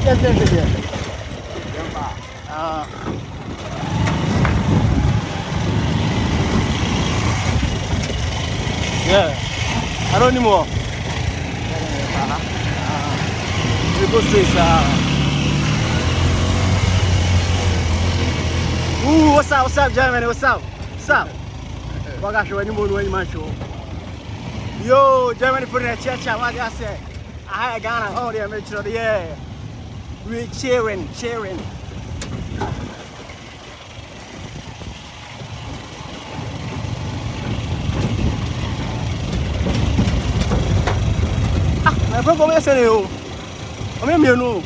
Yeah. I don't anymore. We go straight. Ooh, what's up, Germany? What's up? What got you anymore? When you man show? Yo, Germany put in a church. What I said? I had Ghana. Oh, they make sure. Yeah. We cheering. I probably say you. I mean, you know.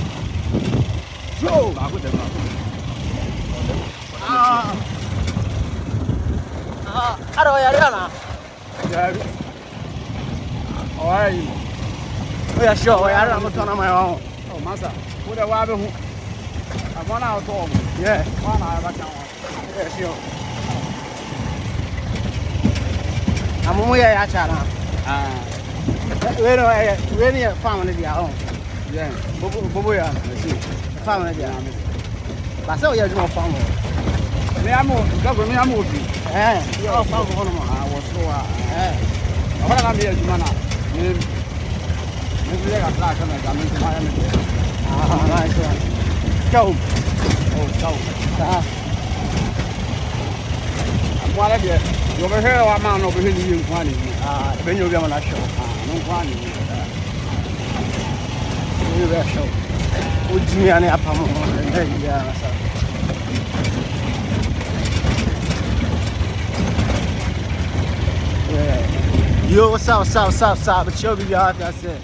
So, I don't know. How are you? Oh, yeah, sure. I don't know what's on my own. Oh, Massa. What a water. I want out home. Yeah. One hour. Yeah, sure. I'm on my way. We're near family. Yeah. Bobo, yeah. Family. But so, you're more family. Me amo, gago me amo bi. You're family. I was so I want to be a man. Me me ga try come and come to my me. Nice one. Go. Oh, go. Wala dia. Yo be here wa man no be here ni kwani. Ben you be on that show. No kwani. You be show. Ujimi ani apamo. Yeah, sir. Yeah. Yo, what's up? But you be out there, I said.